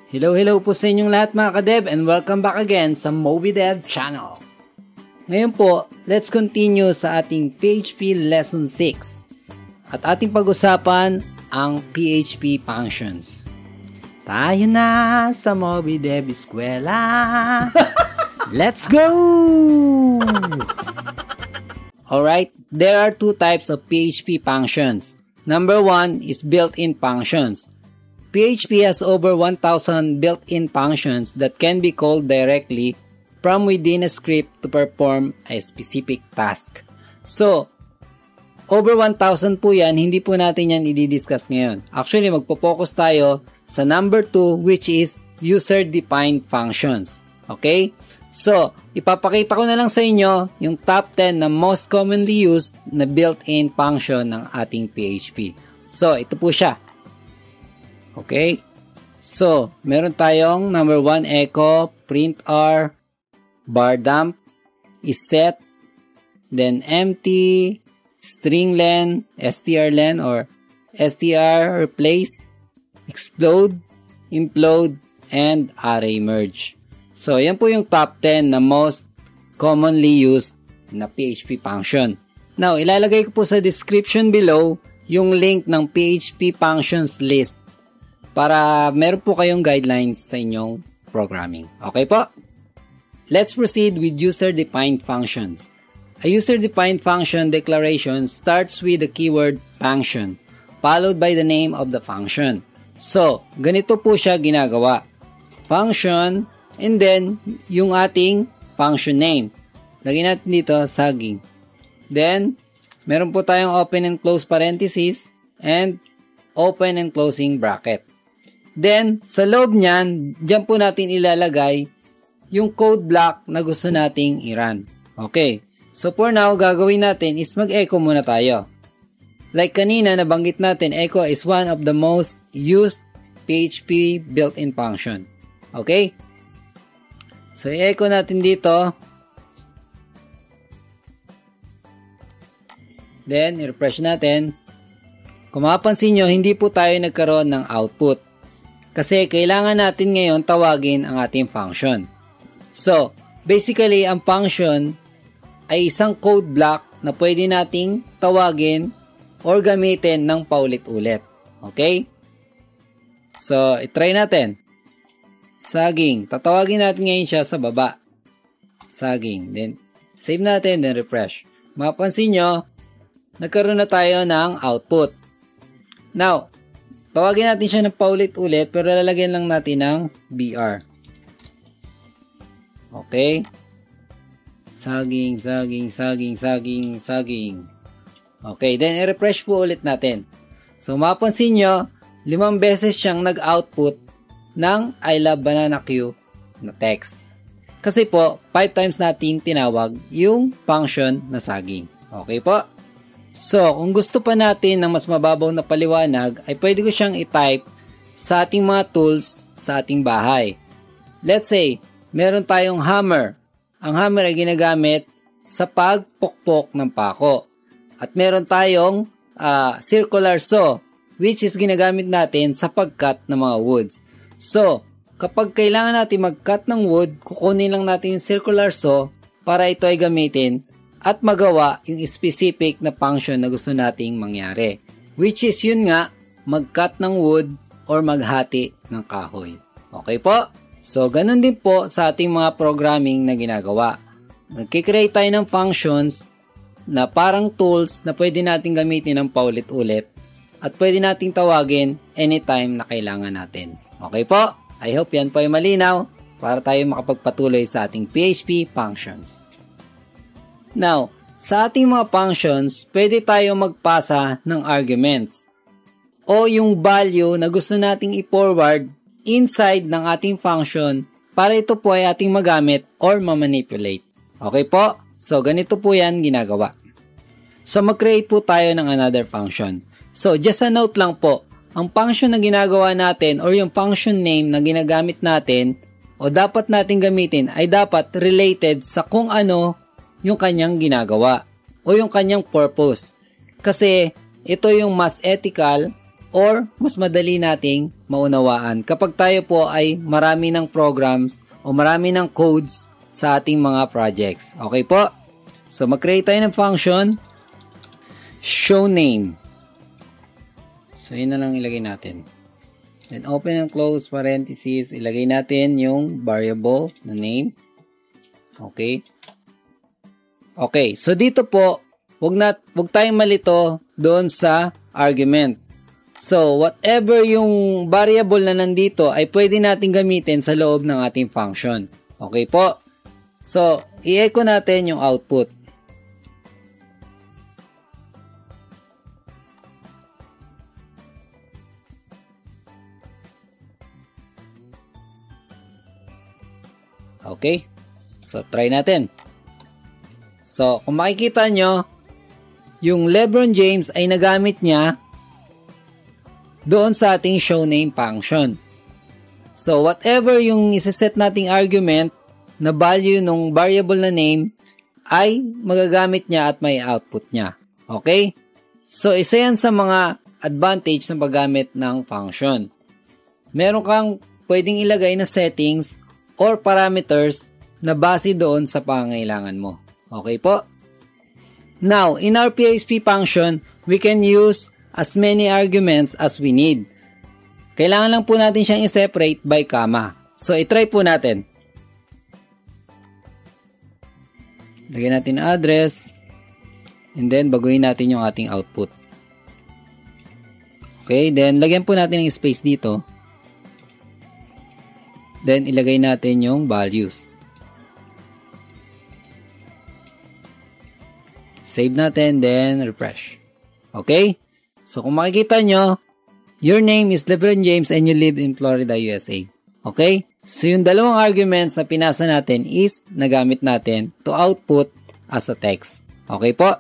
Hello po sa inyong lahat mga ka-dev and welcome back again sa MobiDev channel. Ngayon po, let's continue sa ating PHP Lesson 6 at ating pag-usapan ang PHP functions. Tayo na sa MobiDev Eskwela! Let's go! Alright, there are two types of PHP functions. Number one is built-in functions. PHP has over 1,000 built-in functions that can be called directly from within a script to perform a specific task. So, over 1,000 po yan, hindi po natin yan i-discuss ngayon. Actually, magpo-focus tayo sa number 2 which is user-defined functions. Okay? So, ipapakita ko na lang sa inyo yung top 10 na most commonly used na built-in function ng ating PHP. So, ito po siya. Okay? So, meron tayong number 1 echo, print r, bar dump, isset, then empty, stringlen, strlen or str replace, explode, implode, and array merge. So, yan po yung top 10 na most commonly used na PHP function. Now, ilalagay ko po sa description below yung link ng PHP functions list para meron po kayong guidelines sa inyong programming. Okay po? Let's proceed with user-defined functions. A user-defined function declaration starts with the keyword function, followed by the name of the function. So, ganito po siya ginagawa. Function, and then, yung ating function name. Lagyan natin dito, saging. Then, meron po tayong open and close parenthesis, and open and closing bracket. Then, sa loob niyan, dyan po natin ilalagay yung code block na gusto nating i-run. Okay. So, for now, gagawin natin is mag-echo muna tayo. Like kanina, nabanggit natin, echo is one of the most used PHP built-in function. Okay? So, i-echo natin dito. Then, i-refresh natin. Kung mapapansin nyo, hindi po tayo nagkaroon ng output. Kasi kailangan natin ngayon tawagin ang ating function. So, basically, ang function ay isang code block na pwede nating tawagin or gamitin ng paulit-ulit. Okay? So, itry natin. Saging. Tatawagin natin ngayon siya sa baba. Saging. Then, save natin, then refresh. Mapansin nyo, nagkaroon na tayo ng output. Now, tawagin natin siya ng paulit-ulit pero lalagyan lang natin ng BR. Okay? Saging, saging, saging, saging, saging. Okay, then i-refresh po ulit natin. So, mapansin nyo, 5 beses siyang nag-output ng I love banana Q na text. Kasi po, 5 times natin tinawag yung function na saging. Okay po? So, kung gusto pa natin ng mas mababaw na paliwanag, ay pwede ko siyang i-type sa ating mga tools sa ating bahay. Let's say, meron tayong hammer. Ang hammer ay ginagamit sa pagpukpok ng pako. At meron tayong circular saw, which is ginagamit natin sa pag-cut ng mga woods. So, kapag kailangan natin mag-cut ng wood, kukunin lang natin yung circular saw para ito ay gamitin at magawa yung specific na function na gusto nating mangyari. Which is yun nga, mag-cut ng wood or maghati ng kahoy. Okay po? So, ganun din po sa ating mga programming na ginagawa. Nagkikreate tayo ng functions na parang tools na pwede nating gamitin ng paulit-ulit at pwede nating tawagin anytime na kailangan natin. Okay po? I hope yan po ay malinaw para tayo makapagpatuloy sa ating PHP functions. Now, sa ating mga functions, pwede tayo magpasa ng arguments o yung value na gusto nating i-forward inside ng ating function para ito po ay ating magamit or ma-manipulate. Okay po? So, ganito po yan ginagawa. So, mag-create po tayo ng another function. So, just a note lang po, ang function na ginagawa natin or yung function name na ginagamit natin o dapat natin gamitin ay dapat related sa kung ano yung kanyang ginagawa o yung kanyang purpose. Kasi ito yung mas ethical or mas madali nating maunawaan kapag tayo po ay marami ng programs o marami ng codes sa ating mga projects. Okay po? So, mag-create tayo ng function, show name. So, yun na lang ilagay natin. Then, open and close parentheses. Ilagay natin yung variable na name. Okay. Okay. So, dito po, wag tayong malito doon sa argument. So, whatever yung variable na nandito ay pwede natin gamitin sa loob ng ating function. Okay po? So, i-echo natin yung output. Okay? So, try natin. So, kung makikita nyo, yung LeBron James ay nagamit niya doon sa ating show name function. So, whatever yung isa-set nating argument na value ng variable na name ay magagamit niya at may output niya. Okay? So, isa yan sa mga advantage ng paggamit ng function. Meron kang pwedeng ilagay na settings or parameters na base doon sa pangangailangan mo. Okay po? Now, in our PHP function, we can use as many arguments as we need. Kailangan lang po natin siyang i-separate by comma. So, i-try po natin. Lagyan natin ang address and then baguhin natin yung ating output. Okay, then lagyan po natin ng space dito. Then, ilagay natin yung values. Save natin, then refresh. Okay? So, kung makikita nyo, your name is LeBron James and you live in Florida, USA. Okay? So, yung dalawang arguments na pinasa natin is nagamit natin to output as a text. Okay po?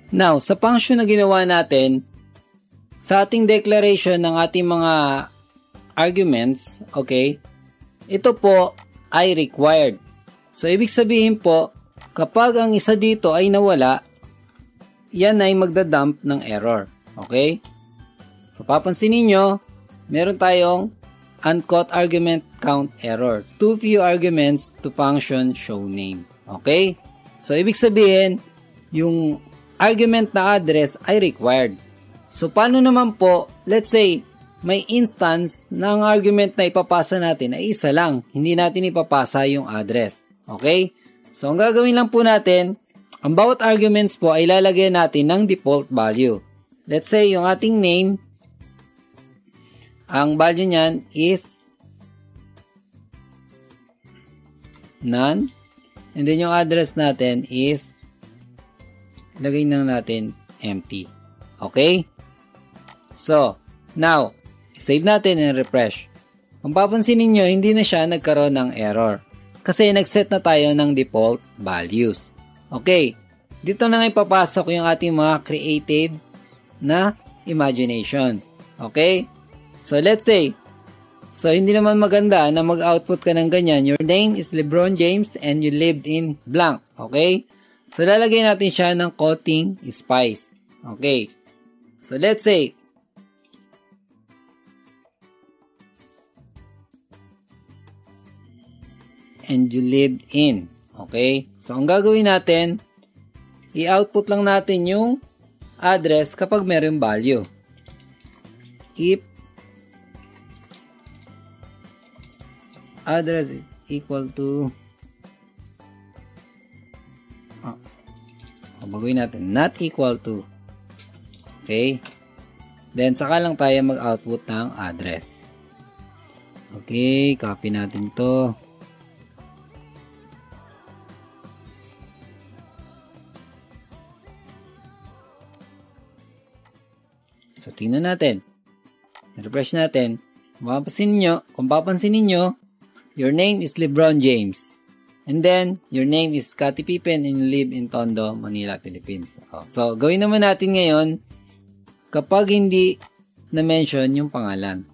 Now, sa function na ginawa natin, sa ating declaration ng ating mga arguments, okay, ito po ay required. So, ibig sabihin po, kapag ang isa dito ay nawala, yan ay magdadump ng error. Okay? So, papansinin nyo, meron tayong uncaught argument count error. Too few arguments to function show name. Okay? So, ibig sabihin, yung argument na address ay required. So, paano naman po, let's say, may instance ng argument na ipapasa natin ay isa lang. Hindi natin ipapasa yung address. Okay? So, ang gagawin lang po natin, ang bawat arguments po ay lalagyan natin ng default value. Let's say, yung ating name, ang value niyan is none. And then, yung address natin is lagay na natin empty. Okay? So, now, save natin and refresh. Kung papansinin nyo, hindi na siya nagkaroon ng error. Kasi nag-set na tayo ng default values. Okay. Dito na nga ipapasok yung ating mga creative na imaginations. Okay. So, let's say, so hindi naman maganda na mag-output ka ng ganyan. Your name is LeBron James and you lived in blank. Okay. So, lalagay natin siya ng coating spice. Okay. So, let's say, and you lived in. Okay? So, ang gagawin natin, i-output lang natin yung address kapag meron value. If address is equal to baguhin natin, not equal to. Okay? Then, saka lang tayo mag-output ng address. Okay, copy natin to. So, tingnan natin. Refresh natin. Kung papansinin nyo, your name is LeBron James. And then, your name is Scottie Pippen and you live in Tondo, Manila, Philippines. So, gawin naman natin ngayon kapag hindi na-mention yung pangalan.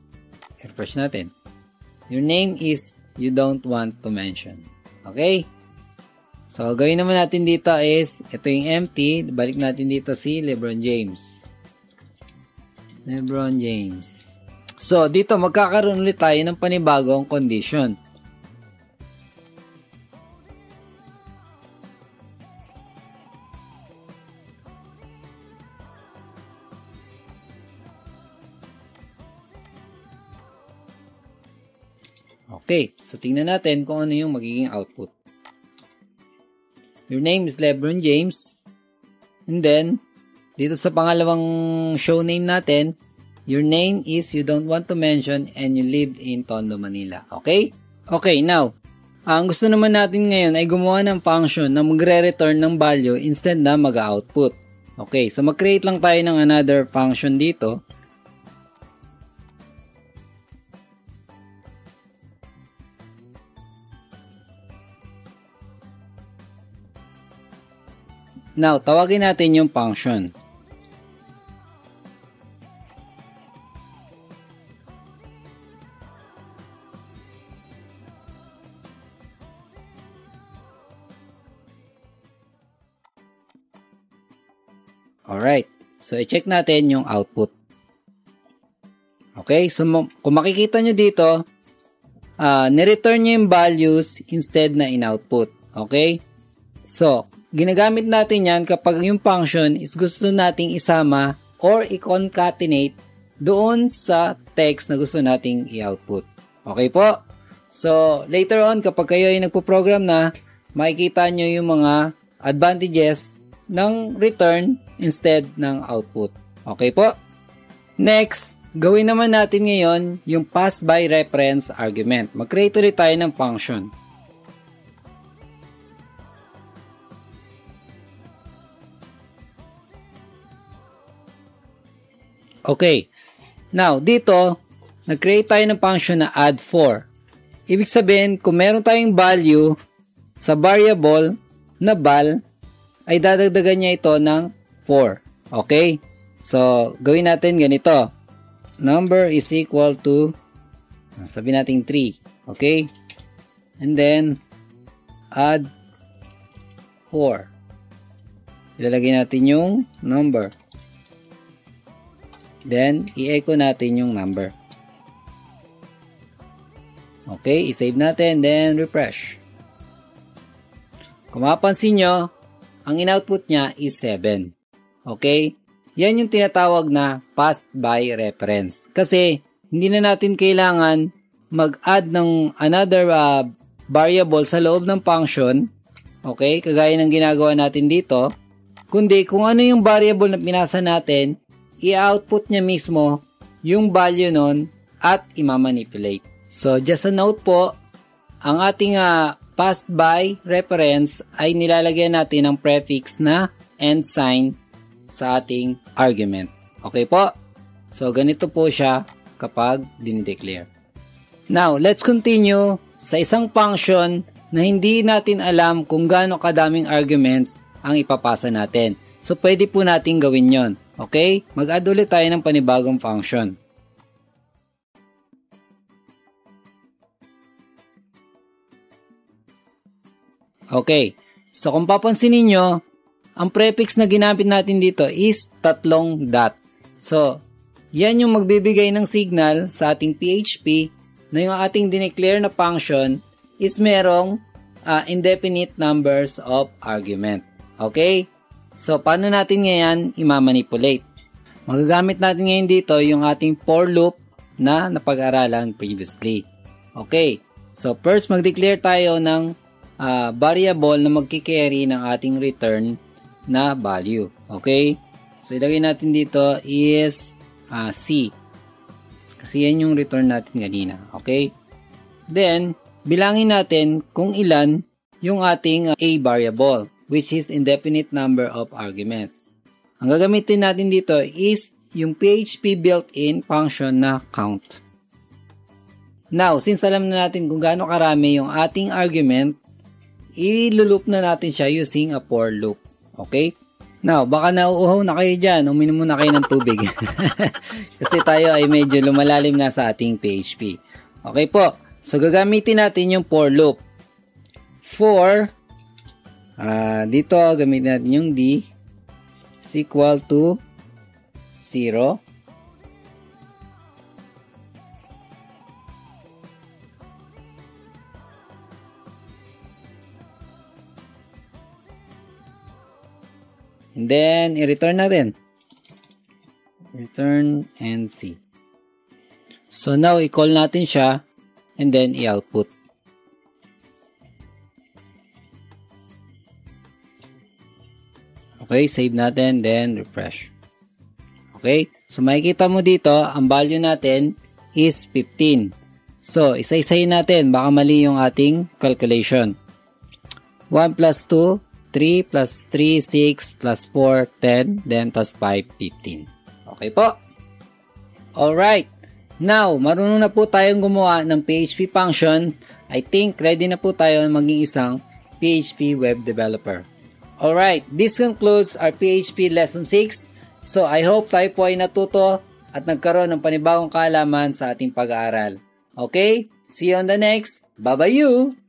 Refresh natin. Your name is you don't want to mention. Okay? So, gawin naman natin dito is, ito yung empty. Balik natin dito si LeBron James. LeBron James. So, dito magkakaroon ulit tayo ng panibagong condition. Okay, so tingnan natin kung ano yung magiging output. Your name is LeBron James. And then, dito sa pangalawang show name natin, your name is you don't want to mention and you lived in Tondo, Manila. Okay? Okay, now, ang gusto naman natin ngayon ay gumawa ng function na magre-return ng value instead na mag-output. Okay, so mag-create lang tayo ng another function dito. Now, tawagin natin yung function. Alright, so i-check natin yung output. Okay, so kung makikita nyo dito, nireturn nyo yung values instead na in-output. Okay, so ginagamit natin yan kapag yung function is gusto nating isama or i-concatenate doon sa text na gusto nating i-output. Okay po? So, later on, kapag kayo ay nagpo-program na, makikita nyo yung mga advantages ng return instead ng output. Okay po? Next, gawin naman natin ngayon yung pass by reference argument. Mag-create ulit tayo ng function. Okay. Now, dito, nag-create tayo ng function na add4. Ibig sabihin, kung meron tayong value sa variable na val, ay dadagdagan niya ito ng 4. Okay? So, gawin natin ganito. Number is equal to, sabihin natin 3. Okay? And then, add 4. Ilalagay natin yung number. Then, i-echo natin yung number. Okay, i-save natin, then refresh. Kung mapansin nyo, ang in-output niya is 7. Okay? Yan yung tinatawag na passed by reference. Kasi, hindi na natin kailangan mag-add ng another variable sa loob ng function. Okay? Kagaya ng ginagawa natin dito. Kundi, kung ano yung variable na pinasa natin, i-output niya mismo yung value nun at i-manipulate. So, just a note po, ang ating passed by reference ay nilalagyan natin ng prefix na and sign sa ating argument. Okay po? So, ganito po siya kapag dinideclare. Now, let's continue sa isang function na hindi natin alam kung gaano kadaming arguments ang ipapasa natin. So, pwede po natin gawin yon. Okay? Mag-add ulit tayo ng panibagong function. Okay. So, kung papansin niyo, ang prefix na ginamit natin dito is 3 dot. So, yan yung magbibigay ng signal sa ating PHP na yung ating dineclare na function is merong indefinite numbers of argument. Okay? So, paano natin ngayon i-manipulate? Magagamit natin ngayon dito yung ating for loop na napag-aralan previously. Okay. So, first mag-declare tayo ng variable na magkikerry ng ating return na value. Okay. So, ilagay natin dito is C. Kasi yan yung return natin kanina. Okay. Then, bilangin natin kung ilan yung ating A variable, which is indefinite number of arguments. Ang gagamitin natin dito is yung PHP built-in function na count. Now, since alam na natin kung gaano karami yung ating argument, i-loop na natin siya using a for loop. Okay? Now, baka nauuhaw na kayo dyan. Uminom muna kayo ng tubig. Kasi tayo ay medyo lumalalim na sa ating PHP. Okay po. So, gagamitin natin yung for loop. For dito, gamitin natin yung D is equal to 0. And then, i-return natin. Return and see. So now, i-call natin siya and then i-output. Okay, save natin, then refresh. Okay, so makikita mo dito, ang value natin is 15. So, isa-isahin natin, baka mali yung ating calculation. 1 plus 2, 3 plus 3, 6 plus 4, 10, then plus 5, 15. Okay po. Alright. Now, marunong na po tayong gumawa ng PHP functions. I think ready na po tayo maging isang PHP web developer. Alright, this concludes our PHP Lesson 6. So, I hope tayo po ay natuto at nagkaroon ng panibagong kaalaman sa ating pag-aaral. Okay? See you on the next. Bye-bye you!